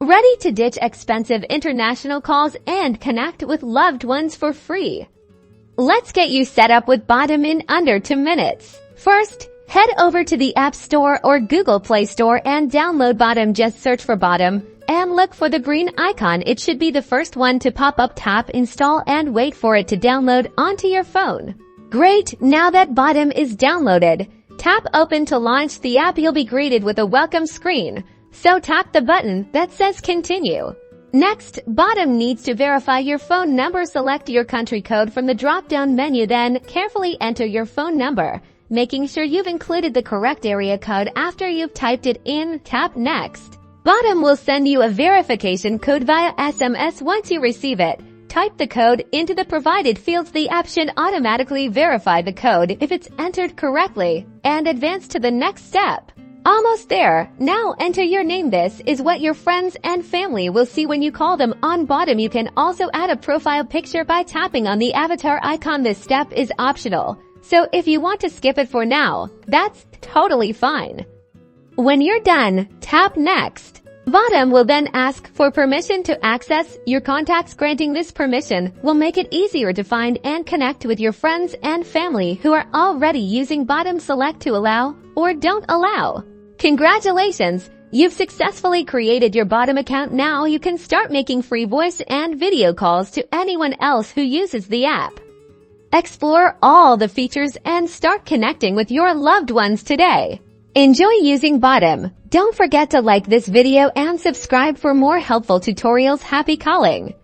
Ready to ditch expensive international calls and connect with loved ones for free? Let's get you set up with Botim in under 2 minutes. First, head over to the App Store or Google Play Store and download Botim. Just search for Botim and look for the green icon. It should be the first one to pop up. Tap Install and wait for it to download onto your phone. Great! Now that Botim is downloaded, tap Open to launch the app. You'll be greeted with a welcome screen. So tap the button that says Continue. Next, Botim needs to verify your phone number. Select your country code from the drop-down menu, then carefully enter your phone number, making sure you've included the correct area code. After you've typed it in, tap Next. Botim will send you a verification code via SMS. Once you receive it, type the code into the provided fields. The app should automatically verify the code if it's entered correctly and advance to the next step. Almost there. Now enter your name. This is what your friends and family will see when you call them on Botim. You can also add a profile picture by tapping on the avatar icon. This step is optional, so if you want to skip it for now, that's totally fine. When you're done, tap Next. Botim will then ask for permission to access your contacts. Granting this permission will make it easier to find and connect with your friends and family who are already using Botim. Select to allow or don't allow. Congratulations! You've successfully created your Botim account. Now you can start making free voice and video calls to anyone else who uses the app. Explore all the features and start connecting with your loved ones today. Enjoy using Botim. Don't forget to like this video and subscribe for more helpful tutorials. Happy calling!